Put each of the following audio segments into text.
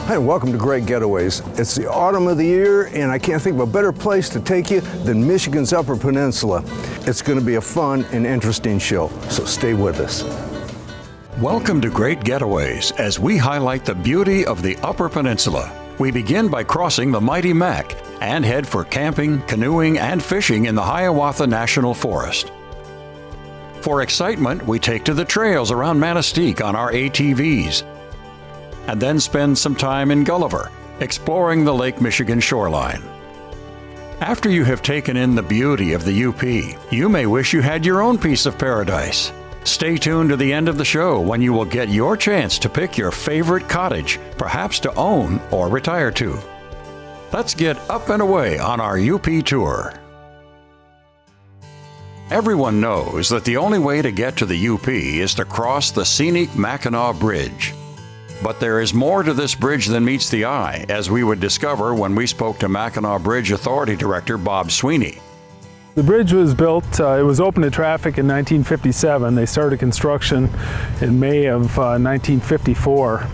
Hi, and welcome to Great Getaways. It's the autumn of the year, and I can't think of a better place to take you than Michigan's Upper Peninsula. It's going to be a fun and interesting show, so stay with us. Welcome to Great Getaways as we highlight the beauty of the Upper Peninsula. We begin by crossing the mighty Mac and head for camping, canoeing, and fishing in the Hiawatha National Forest. For excitement, we take to the trails around Mackinac on our ATVs, and then spend some time in Gulliver, exploring the Lake Michigan shoreline. After you have taken in the beauty of the UP, you may wish you had your own piece of paradise. Stay tuned to the end of the show when you will get your chance to pick your favorite cottage, perhaps to own or retire to. Let's get up and away on our UP tour. Everyone knows that the only way to get to the UP is to cross the scenic Mackinac Bridge. But there is more to this bridge than meets the eye, as we would discover when we spoke to Mackinac Bridge Authority Director Bob Sweeney. The bridge was built, it was open to traffic in 1957. They started construction in May of 1954.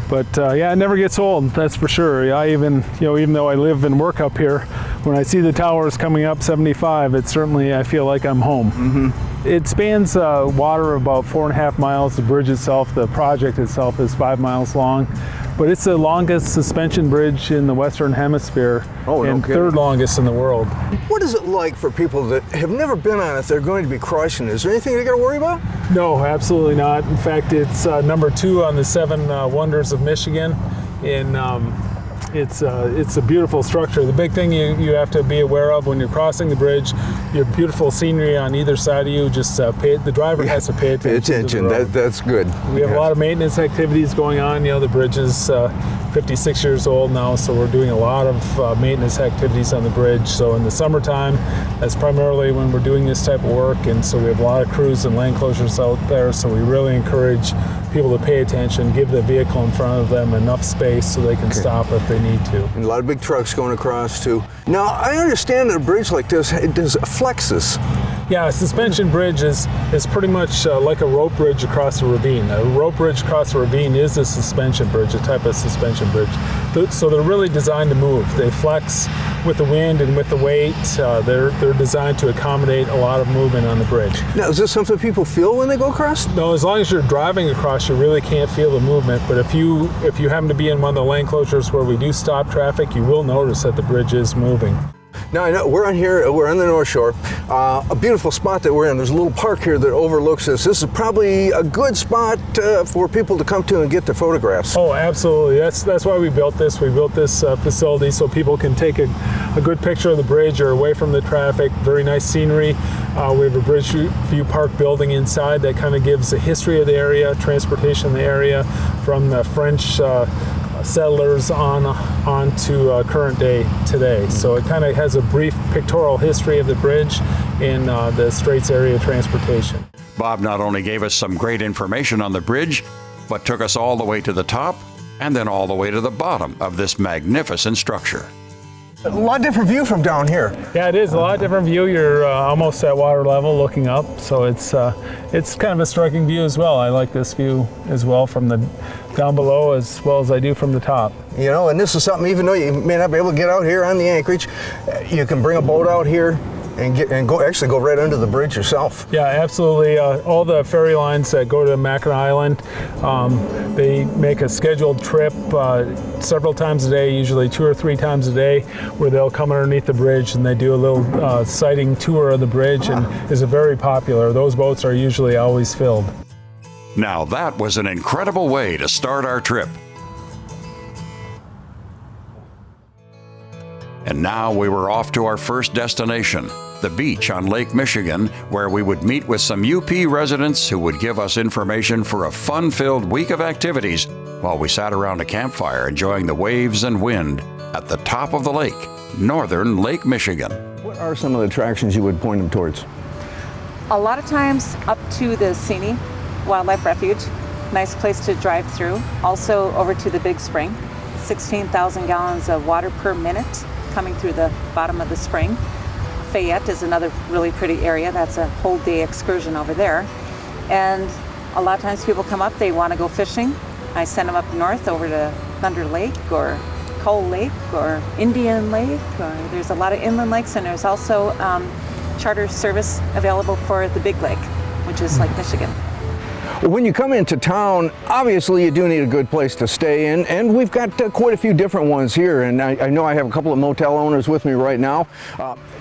But yeah, it never gets old, that's for sure. I even though I live and work up here, when I see the towers coming up 75, it's certainly, I feel like I'm home. Mm-hmm. It spans water about 4.5 miles. The bridge itself, the project itself, is 5 miles long. But it's the longest suspension bridge in the Western Hemisphere and third longest in the world. What is it like for people that have never been on it, they're going to be crossing? Is there anything they got to worry about? No, absolutely not. In fact, it's number 2 on the 7 wonders of Michigan. It's a beautiful structure. The big thing you have to be aware of when you're crossing the bridge, your beautiful scenery on either side of you, just the driver has to pay attention. Pay attention, to the road. That's good. We have a lot of maintenance activities going on. The bridge is 56 years old now, so we're doing a lot of maintenance activities on the bridge. So in the summertime, that's primarily when we're doing this type of work, and so we have a lot of crews and lane closures out there, so we really encourage people to pay attention, give the vehicle in front of them enough space so they can stop if they need to. And a lot of big trucks going across too. Now, I understand that a bridge like this, it does flexes. Yeah, a suspension bridge is pretty much like a rope bridge across a ravine. A rope bridge across a ravine is a suspension bridge, a type of suspension bridge. So they're really designed to move. They flex with the wind and with the weight. They're designed to accommodate a lot of movement on the bridge. Now, is this something people feel when they go across? No, as long as you're driving across, you really can't feel the movement. But if you happen to be in one of the lane closures where we do stop traffic, you will notice that the bridge is moving. Now, I know we're on the North Shore. A beautiful spot that we're in. There's a little park here that overlooks this. This is probably a good spot for people to come to and get their photographs. Oh, absolutely. That's why we built this. We built this facility so people can take a good picture of the bridge or away from the traffic. Very nice scenery. We have a Bridge View Park building inside that kind of gives a history of the area, transportation in the area from the French settlers on to current day today. So it kind of has a brief pictorial history of the bridge in the Straits area transportation. Bob not only gave us some great information on the bridge, but took us all the way to the top and then all the way to the bottom of this magnificent structure. A lot different view from down here. Yeah, it is a lot different view. You're almost at water level looking up, so it's kind of a striking view as well. I like this view as well from the down below as well as I do from the top. And this is something, even though you may not be able to get out here on the anchorage, you can bring a boat out here and go right under the bridge yourself. Yeah, absolutely. All the ferry lines that go to Mackinac Island, they make a scheduled trip several times a day, usually 2 or 3 times a day, where they'll come underneath the bridge and they do a little sighting tour of the bridge, and is very popular. Those boats are usually always filled. Now that was an incredible way to start our trip. And now we were off to our first destination, the beach on Lake Michigan, where we would meet with some UP residents who would give us information for a fun-filled week of activities while we sat around a campfire enjoying the waves and wind at the top of the lake, northern Lake Michigan. What are some of the attractions you would point them towards? A lot of times up to the Cedar Wildlife Refuge, nice place to drive through. Also over to the Big Spring, 16,000 gallons of water per minute coming through the bottom of the spring. Fayette is another really pretty area. That's a whole day excursion over there. And a lot of times people come up, they want to go fishing. I send them up north over to Thunder Lake or Colwell Lake or Indian Lake. Or there's a lot of inland lakes, and there's also charter service available for the Big Lake, which is Lake Michigan. When you come into town, obviously you do need a good place to stay in, and we've got quite a few different ones here, and I know I have a couple of motel owners with me right now.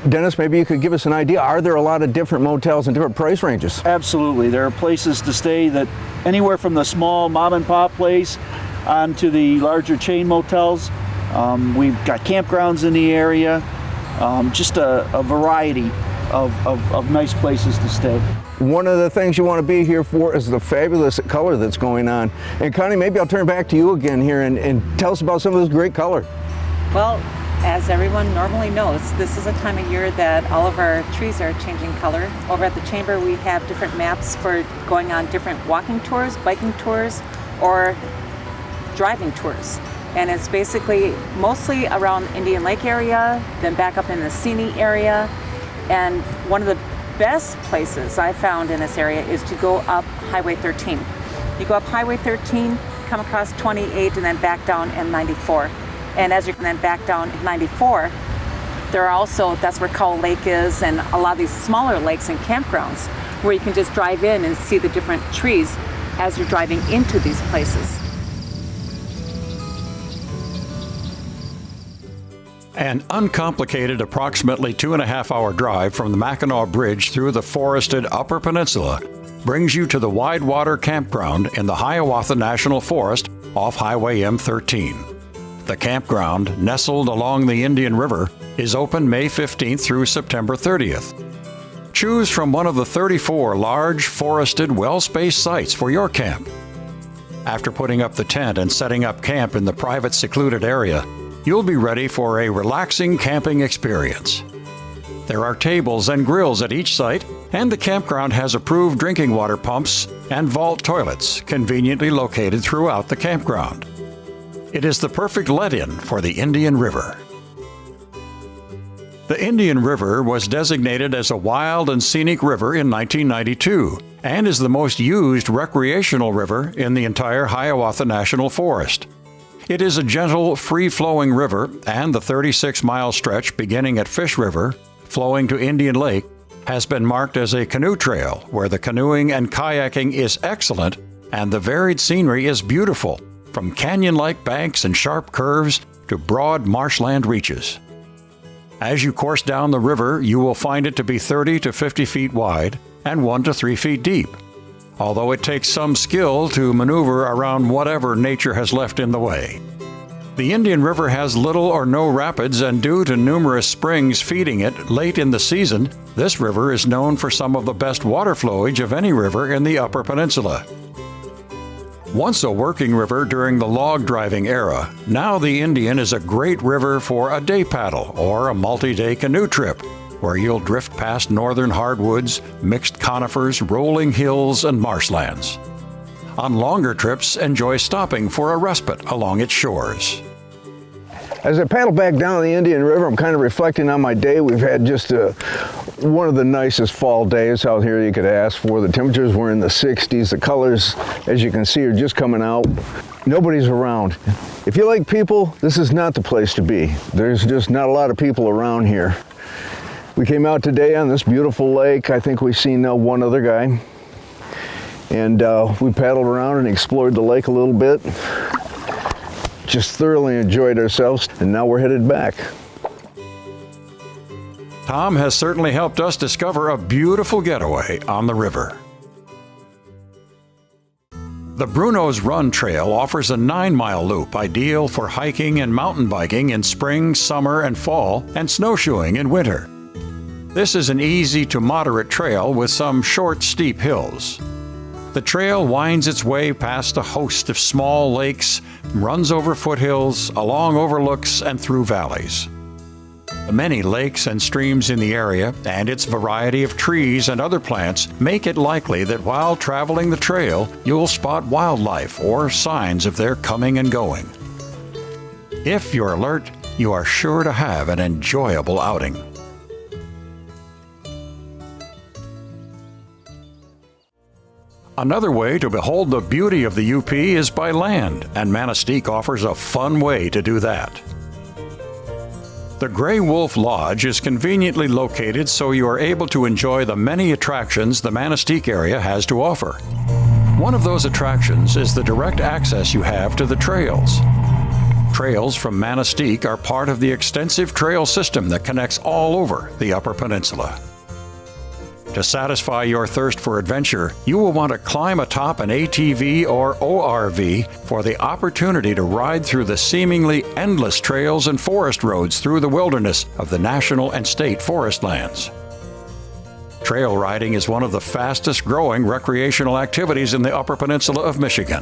Dennis, maybe you could give us an idea. Are there a lot of different motels and different price ranges? Absolutely. There are places to stay that anywhere from the small mom and pop place on to the larger chain motels. We've got campgrounds in the area, just a variety of nice places to stay. One of the things you want to be here for is the fabulous color that's going on. And Connie, maybe I'll turn back to you again here and tell us about some of this great color. Well, as everyone normally knows, this is a time of year that all of our trees are changing color. Over at the Chamber, we have different maps for going on different walking tours, biking tours, or driving tours. And it's basically mostly around Indian Lake area, then back up in the Seney area. And one of the best places I found in this area is to go up Highway 13. You go up Highway 13, come across 28, and then back down M94. And as you're then back down 94, there are also, that's where Colwell Lake is, and a lot of these smaller lakes and campgrounds where you can just drive in and see the different trees as you're driving into these places. An uncomplicated approximately 2.5-hour drive from the Mackinac Bridge through the forested Upper Peninsula brings you to the Widewater Campground in the Hiawatha National Forest off Highway M13. The campground, nestled along the Indian River, is open May 15th through September 30th. Choose from one of the 34 large, forested, well-spaced sites for your camp. After putting up the tent and setting up camp in the private, secluded area, you'll be ready for a relaxing camping experience. There are tables and grills at each site, and the campground has approved drinking water pumps and vault toilets conveniently located throughout the campground. It is the perfect let-in for the Indian River. The Indian River was designated as a wild and scenic river in 1992 and is the most used recreational river in the entire Hiawatha National Forest. It is a gentle, free-flowing river, and the 36-mile stretch beginning at Fish River, flowing to Indian Lake, has been marked as a canoe trail where the canoeing and kayaking is excellent and the varied scenery is beautiful, from canyon-like banks and sharp curves to broad marshland reaches. As you course down the river, you will find it to be 30 to 50 feet wide and 1 to 3 feet deep, although it takes some skill to maneuver around whatever nature has left in the way. The Indian River has little or no rapids, and due to numerous springs feeding it late in the season, this river is known for some of the best water flowage of any river in the Upper Peninsula. Once a working river during the log driving era, now the Indian is a great river for a day paddle or a multi-day canoe trip, where you'll drift past northern hardwoods, mixed conifers, rolling hills, and marshlands. On longer trips, enjoy stopping for a respite along its shores. As I paddle back down the Indian River, I'm kind of reflecting on my day. We've had just one of the nicest fall days out here you could ask for. The temperatures were in the 60s. The colors, as you can see, are just coming out. Nobody's around. If you like people, this is not the place to be. There's just not a lot of people around here. We came out today on this beautiful lake. I think we've seen one other guy. And we paddled around and explored the lake a little bit. Just thoroughly enjoyed ourselves, and now we're headed back. Tom has certainly helped us discover a beautiful getaway on the river. The Brunos Run Trail offers a 9-mile loop ideal for hiking and mountain biking in spring, summer, and fall, and snowshoeing in winter. This is an easy to moderate trail with some short, steep hills. The trail winds its way past a host of small lakes, runs over foothills, along overlooks, and through valleys. The many lakes and streams in the area and its variety of trees and other plants make it likely that while traveling the trail, you'll spot wildlife or signs of their coming and going. If you're alert, you are sure to have an enjoyable outing. Another way to behold the beauty of the UP is by land, and Manistique offers a fun way to do that. The Grey Wolf Lodge is conveniently located so you are able to enjoy the many attractions the Manistique area has to offer. One of those attractions is the direct access you have to the trails. Trails from Manistique are part of the extensive trail system that connects all over the Upper Peninsula. To satisfy your thirst for adventure, you will want to climb atop an ATV or ORV for the opportunity to ride through the seemingly endless trails and forest roads through the wilderness of the national and state forest lands. Trail riding is one of the fastest growing recreational activities in the Upper Peninsula of Michigan.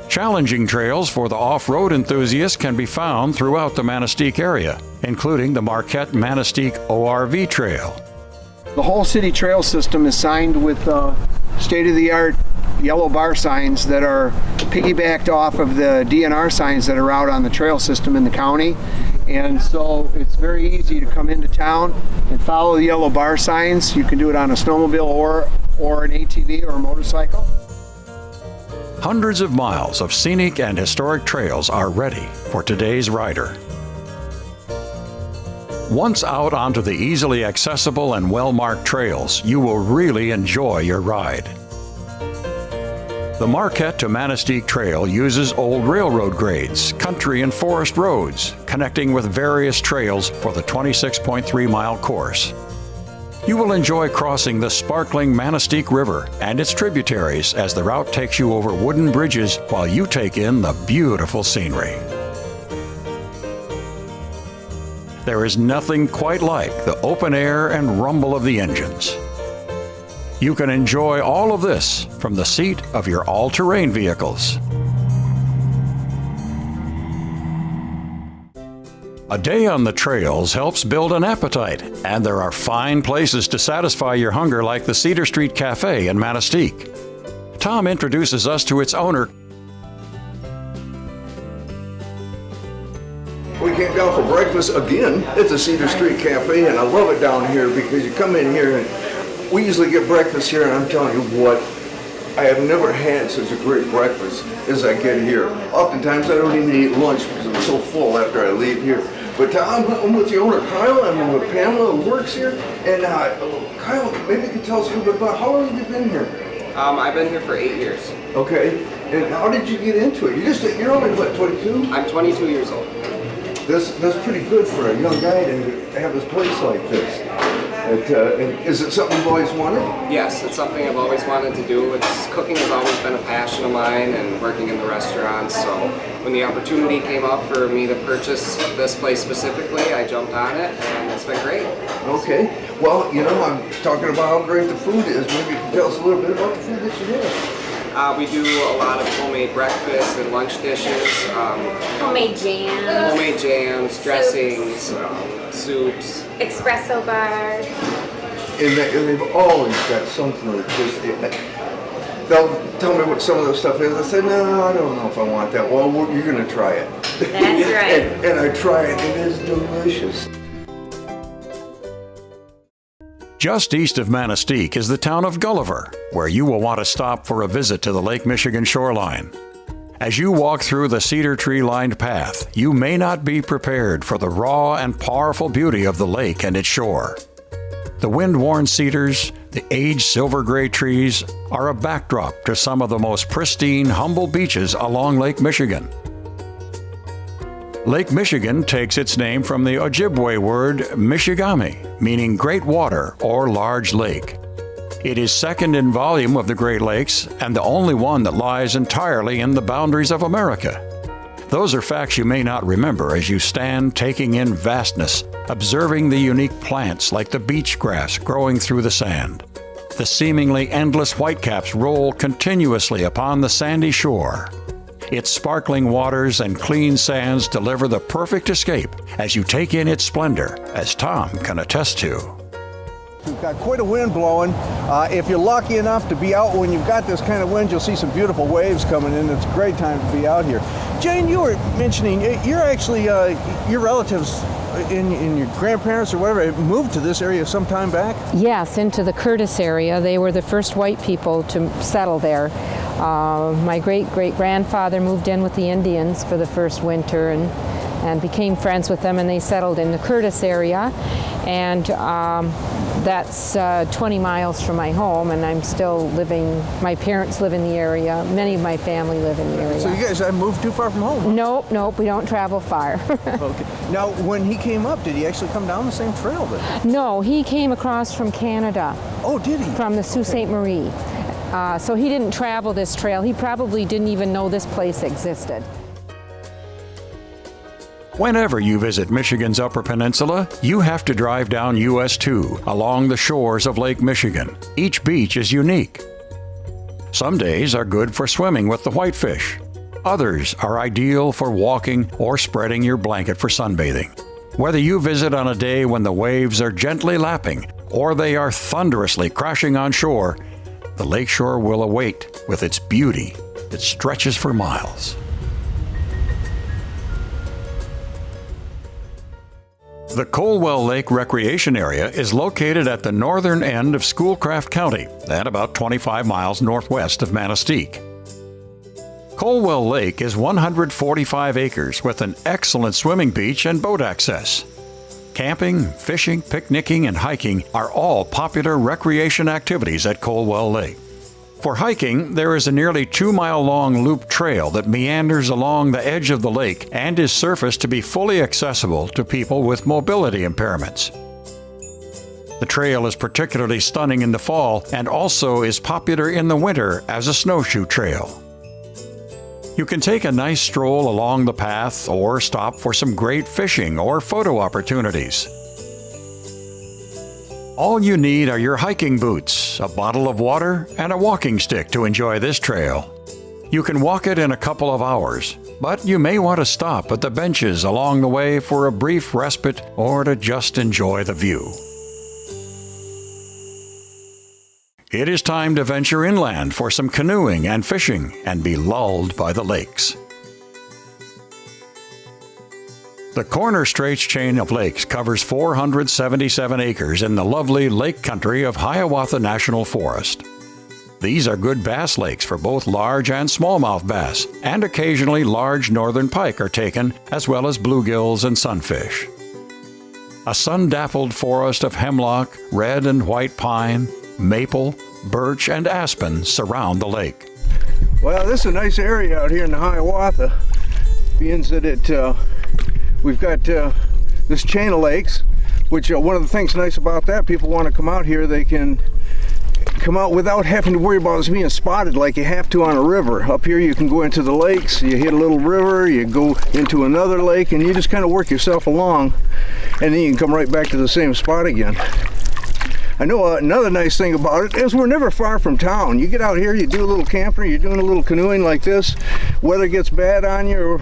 Challenging trails for the off-road enthusiast can be found throughout the Manistique area, including the Marquette-Manistique ORV Trail. The whole city trail system is signed with state-of-the-art yellow bar signs that are piggybacked off of the DNR signs that are out on the trail system in the county. And so it's very easy to come into town and follow the yellow bar signs. You can do it on a snowmobile or an ATV or a motorcycle. Hundreds of miles of scenic and historic trails are ready for today's rider. Once out onto the easily accessible and well-marked trails, you will really enjoy your ride. The Marquette to Manistique Trail uses old railroad grades, country and forest roads, connecting with various trails for the 26.3-mile course. You will enjoy crossing the sparkling Manistique River and its tributaries as the route takes you over wooden bridges while you take in the beautiful scenery. There is nothing quite like the open air and rumble of the engines. You can enjoy all of this from the seat of your all-terrain vehicles. A day on the trails helps build an appetite, and there are fine places to satisfy your hunger like the Cedar Street Cafe in Manistique. Tom introduces us to its owner. We came down for breakfast again at the Cedar Street Cafe, and I love it down here because you come in here and we usually get breakfast here, and I'm telling you what, I have never had such a great breakfast as I get here. Oftentimes I don't even eat lunch because I'm so full after I leave here. But I'm with the owner, Kyle. I'm with Pamela, who works here. And Kyle, maybe you can tell us a little bit about how long have you been here? I've been here for 8 years. Okay. And how did you get into it? You're only, what, 22? I'm 22 years old. That's pretty good for a young guy to have his place like this. Is it something you've always wanted? Yes, it's something I've always wanted to do. Cooking has always been a passion of mine, and working in the restaurants. So when the opportunity came up for me to purchase this place specifically, I jumped on it, and it's been great. Okay. Well, I'm talking about how great the food is. Maybe you can tell us a little bit about the food that you have. We do a lot of homemade breakfast and lunch dishes. Homemade jams, dressings, soups. espresso bar. And they've always got something like this. They'll tell me what some of the stuff is. I say, no, I don't know if I want that. Well, you're going to try it. That's right. and I try it. It is delicious. Just east of Manistique is the town of Gulliver, where you will want to stop for a visit to the Lake Michigan shoreline. As you walk through the cedar tree-lined path, you may not be prepared for the raw and powerful beauty of the lake and its shore. The wind-worn cedars, the aged silver-gray trees, are a backdrop to some of the most pristine, humble beaches along Lake Michigan. Lake Michigan takes its name from the Ojibwe word Michigami, meaning great water or large lake. It is second in volume of the Great Lakes and the only one that lies entirely in the boundaries of America. Those are facts you may not remember as you stand taking in vastness, observing the unique plants like the beach grass growing through the sand. The seemingly endless whitecaps roll continuously upon the sandy shore. Its sparkling waters and clean sands deliver the perfect escape as you take in its splendor, as Tom can attest to. We've got quite a wind blowing. If you're lucky enough to be out when you've got this kind of wind, you'll see some beautiful waves coming in. It's a great time to be out here. Jane, you were mentioning you're actually, your relatives in your grandparents or whatever moved to this area some time back? Yes, into the Curtis area. They were the first white people to settle there. My great-great-grandfather moved in with the Indians for the first winter and became friends with them, and they settled in the Curtis area. And that's 20 miles from my home, and I'm still living, my parents live in the area, many of my family live in the area. So you guys haven't moved too far from home? Nope, we don't travel far. Okay. Now, when he came up, did he actually come down the same trail then? No, he came across from Canada. Oh, did he? From the Sault Ste. Marie. So he didn't travel this trail. He probably didn't even know this place existed. Whenever you visit Michigan's Upper Peninsula, you have to drive down US 2 along the shores of Lake Michigan. Each beach is unique. Some days are good for swimming with the whitefish. Others are ideal for walking or spreading your blanket for sunbathing. Whether you visit on a day when the waves are gently lapping or they are thunderously crashing on shore, the lakeshore will await with its beauty that stretches for miles. The Colwell Lake Recreation Area is located at the northern end of Schoolcraft County and about 25 miles northwest of Manistique. Colwell Lake is 145 acres with an excellent swimming beach and boat access. Camping, fishing, picnicking, and hiking are all popular recreation activities at Colwell Lake. For hiking, there is a nearly 2-mile-long loop trail that meanders along the edge of the lake and is surfaced to be fully accessible to people with mobility impairments. The trail is particularly stunning in the fall and also is popular in the winter as a snowshoe trail. You can take a nice stroll along the path or stop for some great fishing or photo opportunities. All you need are your hiking boots, a bottle of water, and a walking stick to enjoy this trail. You can walk it in a couple of hours, but you may want to stop at the benches along the way for a brief respite or to just enjoy the view. It is time to venture inland for some canoeing and fishing and be lulled by the lakes. The Corner Straits chain of lakes covers 477 acres in the lovely lake country of Hiawatha National Forest. These are good bass lakes for both large and smallmouth bass, and occasionally large northern pike are taken, as well as bluegills and sunfish. A sun-dappled forest of hemlock, red and white pine, maple, birch, and aspen surround the lake. Well, this is a nice area out here in the Hiawatha, being that we've got this chain of lakes, which one of the things nice about that, people want to come out here, they can come out without having to worry about us being spotted like you have to on a river. Up here you can go into the lakes, you hit a little river, you go into another lake, and you just kind of work yourself along, and then you can come right back to the same spot again. I know another nice thing about it is we're never far from town. You get out here, you do a little camping, you're doing a little canoeing like this, weather gets bad on you,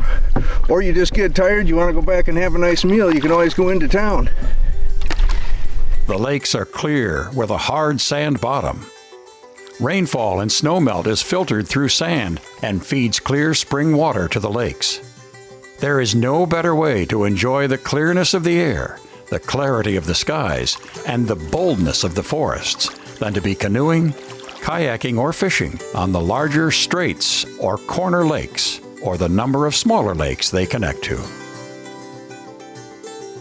or you just get tired, you want to go back and have a nice meal, you can always go into town. The lakes are clear with a hard sand bottom. Rainfall and snowmelt is filtered through sand and feeds clear spring water to the lakes. There is no better way to enjoy the clearness of the air, the clarity of the skies, and the boldness of the forests than to be canoeing, kayaking, or fishing on the larger straits or corner lakes, or the number of smaller lakes they connect to.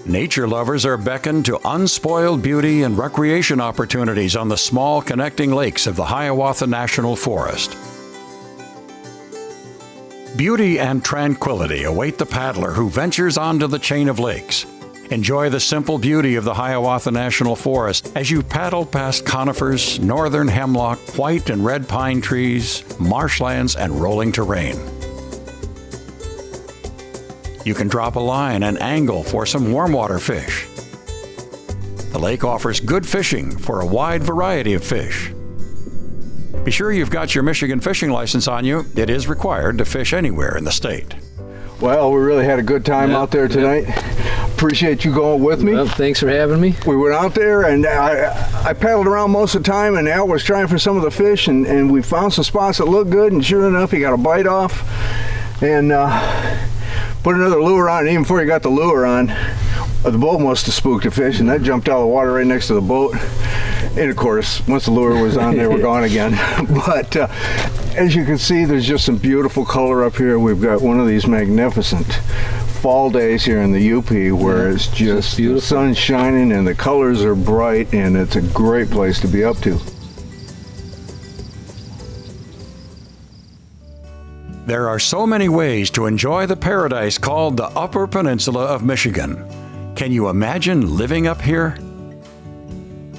Nature lovers are beckoned to unspoiled beauty and recreation opportunities on the small connecting lakes of the Hiawatha National Forest. Beauty and tranquility await the paddler who ventures onto the chain of lakes. Enjoy the simple beauty of the Hiawatha National Forest as you paddle past conifers, northern hemlock, white and red pine trees, marshlands, and rolling terrain. You can drop a line and angle for some warm water fish. The lake offers good fishing for a wide variety of fish. Be sure you've got your Michigan fishing license on you. It is required to fish anywhere in the state. Well, we really had a good time out there tonight. Appreciate you going with me. Well, thanks for having me. We went out there and I paddled around most of the time, and Al was trying for some of the fish, and we found some spots that looked good, and sure enough, he got a bite off and put another lure on. And even before he got the lure on, the boat must have spooked a fish, and that jumped out of the water right next to the boat. And of course, once the lure was on, they were gone again. But as you can see, there's just some beautiful color up here. We've got one of these magnificent fall days here in the UP where it's just the sun's shining and the colors are bright, and it's a great place to be up to. There are so many ways to enjoy the paradise called the Upper Peninsula of Michigan. Can you imagine living up here?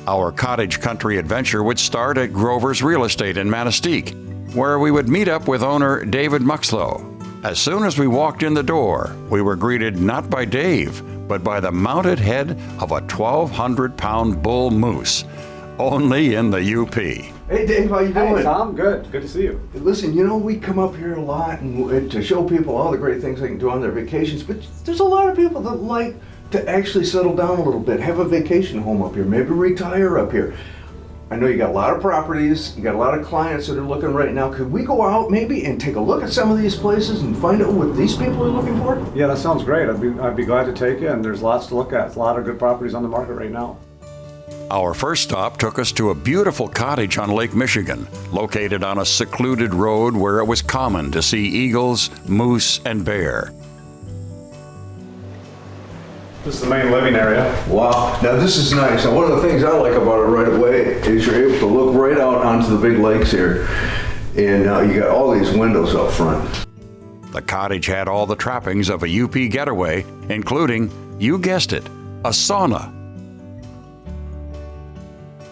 Our cottage country adventure would start at Grover's Real Estate in Manistee, where we would meet up with owner David Muxlow. As soon as we walked in the door, we were greeted not by Dave, but by the mounted head of a 1,200-pound bull moose, only in the UP. Hey Dave, how you doing? Hey Tom, good. Good to see you. Listen, you know, we come up here a lot and to show people all the great things they can do on their vacations, but there's a lot of people that like to actually settle down a little bit, have a vacation home up here, maybe retire up here. I know you got a lot of properties, you got a lot of clients that are looking right now. Could we go out maybe and take a look at some of these places and find out what these people are looking for? Yeah, that sounds great. I'd be glad to take you, and there's lots to look at. There's a lot of good properties on the market right now. Our first stop took us to a beautiful cottage on Lake Michigan, located on a secluded road where it was common to see eagles, moose, and bear. This is the main living area. Wow, now this is nice. And one of the things I like about it right away is you're able to look right out onto the big lakes here. And you got all these windows up front. The cottage had all the trappings of a UP getaway, including, you guessed it, a sauna.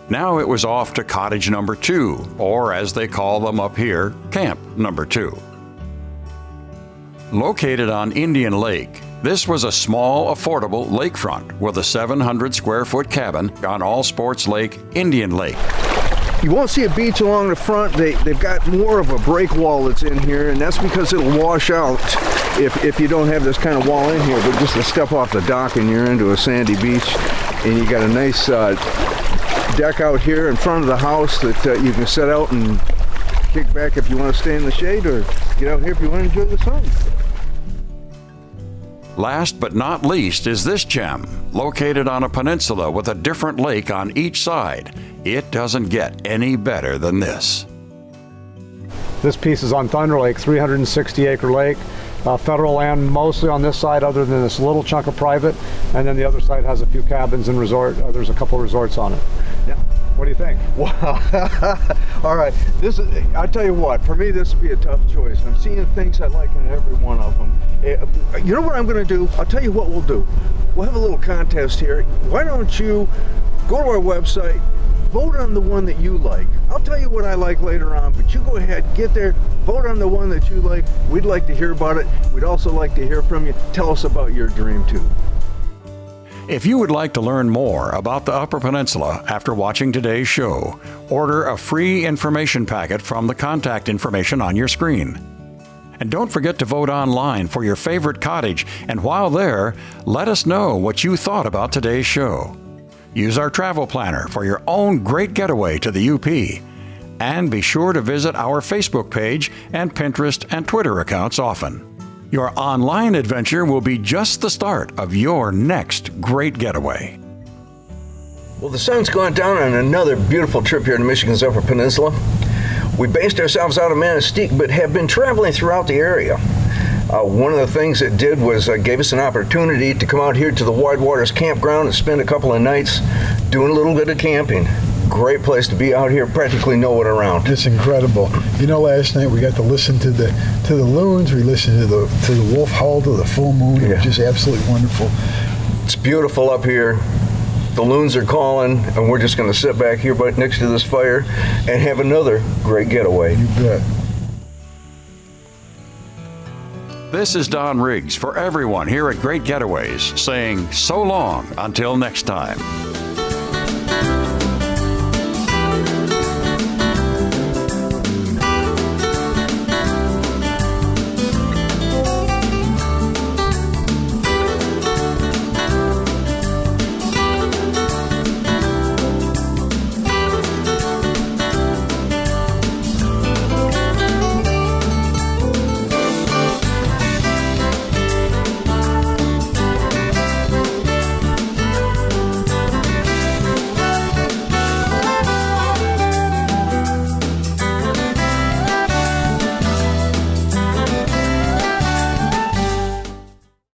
Now it was off to cottage number 2, or as they call them up here, camp number 2. Located on Indian Lake, this was a small, affordable lakefront with a 700-square-foot cabin on All Sports Lake, Indian Lake. You won't see a beach along the front. They've got more of a break wall that's in here, and that's because it'll wash out if you don't have this kind of wall in here. But just to step off the dock and you're into a sandy beach, and you got a nice deck out here in front of the house that you can set out and kick back if you want to stay in the shade, or get out here if you want to enjoy the sun. Last but not least is this gem, located on a peninsula with a different lake on each side. It doesn't get any better than this. This piece is on Thunder Lake, 360-acre lake. Federal land mostly on this side, other than this little chunk of private, and then the other side has a few cabins and resort. There's a couple resorts on it. Yeah. What do you think? Wow. All right. I tell you what, for me this would be a tough choice. I'm seeing things I like in every one of them. You know what I'm going to do? I'll tell you what we'll do. We'll have a little contest here. Why don't you go to our website, vote on the one that you like. I'll tell you what I like later on, but you go ahead, get there, vote on the one that you like. We'd like to hear about it. We'd also like to hear from you. Tell us about your dream too. If you would like to learn more about the Upper Peninsula after watching today's show, order a free information packet from the contact information on your screen. And don't forget to vote online for your favorite cottage, and while there, let us know what you thought about today's show. Use our travel planner for your own great getaway to the UP. And be sure to visit our Facebook page and Pinterest and Twitter accounts often. Your online adventure will be just the start of your next great getaway. Well, the sun's gone down on another beautiful trip here to Michigan's Upper Peninsula. We based ourselves out of Manistee, but have been traveling throughout the area. One of the things it did was gave us an opportunity to come out here to the Wide Waters Campground and spend a couple of nights doing a little bit of camping. Great place to be out here, practically nowhere around. It's incredible. You know, last night we got to listen to the loons. We listened to the wolf howl to the full moon. It was just absolutely wonderful. It's beautiful up here. The loons are calling, and we're just going to sit back here right next to this fire and have another great getaway. You bet. This is Don Riggs for everyone here at Great Getaways saying so long until next time.